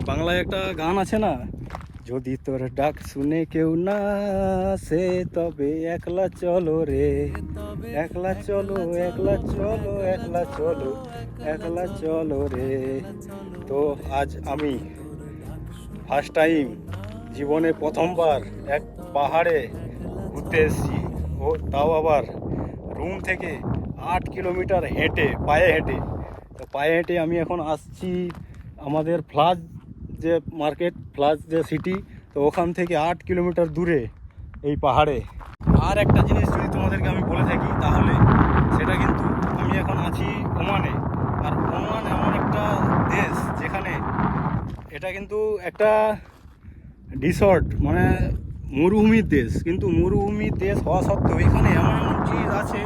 বাংলায় একটা গান আছে না, যদি তোর ডাক শুনে কেউ না আসে তবে একলা চলো রে, একলা চলো, একলা চলো, একলা চলো, একলা চলো রে। তো আজ আমি ফার্স্ট টাইম জীবনে প্রথমবার এক পাহাড়ে ঘুরতে এসেছি, ও তাও আবার রুম থেকে 8 কিলোমিটার হেঁটে, পায়ে হেঁটে। তো পায়ে হেঁটে আমি এখন আসছি আমাদের ফ্লাজ যে মার্কেট, ফ্লাজ যে সিটি, তো ওখান থেকে 8 কিলোমিটার দূরে এই পাহাড়ে। আর একটা জিনিস যদি তোমাদেরকে আমি বলে থাকি তাহলে সেটা কিন্তু আমি এখন আছি ওমানে। আর ওমান এমন একটা দেশ যেখানে এটা কিন্তু একটা ডিসর্ট, মানে মরুভূমির দেশ, কিন্তু মরুভূমির দেশ হওয়া সত্ত্বেও এখানে এমন এমন জিনিস আছে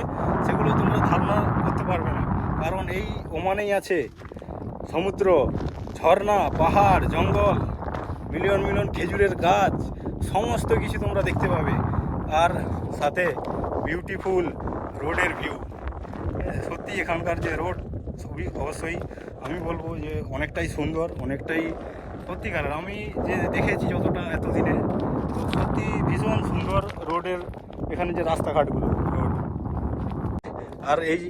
সেগুলো তোমরা ধারণা করতে পারবে না। কারণ এই ওমানেই আছে সমুদ্র, ঝর্ণা, পাহাড়, জঙ্গল, মিলিয়ন মিলিয়ন খেজুরের গাছ, সমস্ত কিছু তোমরা দেখতে পাবে। আর সাথে বিউটিফুল রোডের ভিউ। সত্যি এখানকার যে রোড খুবই, অবশ্যই আমি বলবো যে অনেকটাই সুন্দর, অনেকটাই সত্যিকারের। আমি যে দেখেছি যতটা এতদিনে, তো সত্যি ভীষণ সুন্দর রোডের এখানে যে রাস্তাঘাটগুলো, রোড। আর এই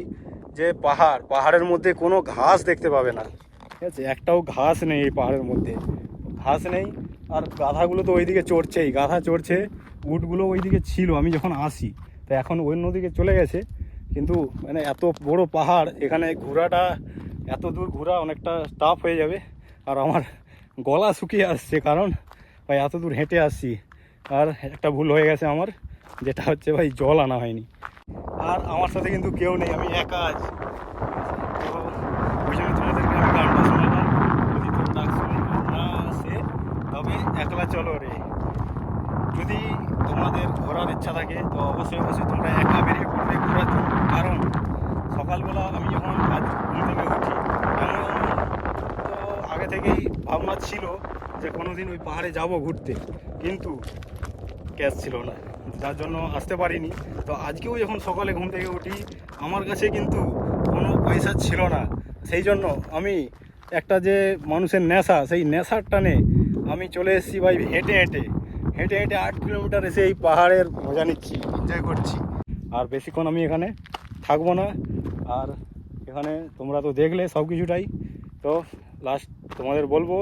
যে পাহাড়ের মধ্যে কোনো ঘাস দেখতে পাবে না, ঠিক আছে? একটাও ঘাস নেই এই পাহাড়ের মধ্যে, ঘাস নেই। আর গাধাগুলো তো ওইদিকে চড়ছেই, গাধা চড়ছে, উটগুলো ওইদিকে ছিল আমি যখন আসি, তো এখন অন্যদিকে চলে গেছে। কিন্তু মানে এত বড় পাহাড়, এখানে ঘোরাটা, এত দূর ঘোরা অনেকটা টাফ হয়ে যাবে। আর আমার গলা শুকিয়ে আসছে, কারণ ভাই এত দূর হেঁটে আসছি। আর একটা ভুল হয়ে গেছে আমার, যেটা হচ্ছে ভাই জল আনা হয়নি। আর আমার সাথে কিন্তু কেউ নেই, আমি একা আছি। তো ওই জন্য তোমাদেরকে আমি গানটা শোনালাম, যদি তোর ডাক শুনে না আসে তবে একলা চলো রে। যদি তোমাদের ঘোরার ইচ্ছা থাকে তো অবশ্যই অবশ্যই তোমরা একা বেরিয়ে পড়বে ঘোরার জন্য। কারণ সকালবেলা আমি যখন আজ ঘুম থেকে উঠি, এমন তো আগে থেকেই ভাবনা ছিল যে কোনো দিন ওই পাহাড়ে যাব ঘুরতে, কিন্তু ক্যাশ ছিল না, যার জন্য আসতে পারিনি। তো আজকেও যখন সকালে ঘুম থেকে উঠি, আমার কাছে কিন্তু কোনো পয়সা ছিল না। সেই জন্য আমি একটা যে মানুষের নেশা, সেই নেশার টানে আমি চলে এসেছি ভাই হেঁটে হেঁটে হেঁটে হেঁটে 8 কিলোমিটার এসে এই পাহাড়ের মজা নিচ্ছি, এনজয় করছি। আর বেশিক্ষণ আমি এখানে থাকবো না। আর এখানে তোমরা তো দেখলে সব কিছুটাই। তো লাস্ট তোমাদের বলবো,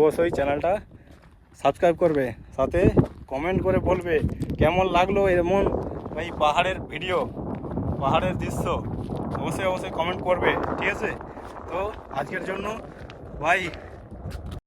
অবশ্যই চ্যানেলটা সাবস্ক্রাইব করবে, সাথে কমেন্ট করে বলবে কেমন লাগলো এমন ভাই পাহাড়ের ভিডিও, পাহাড়ের দৃশ্য। অবশ্যই কমেন্ট করবে, ঠিক আছে? তো আজকের জন্য ভাই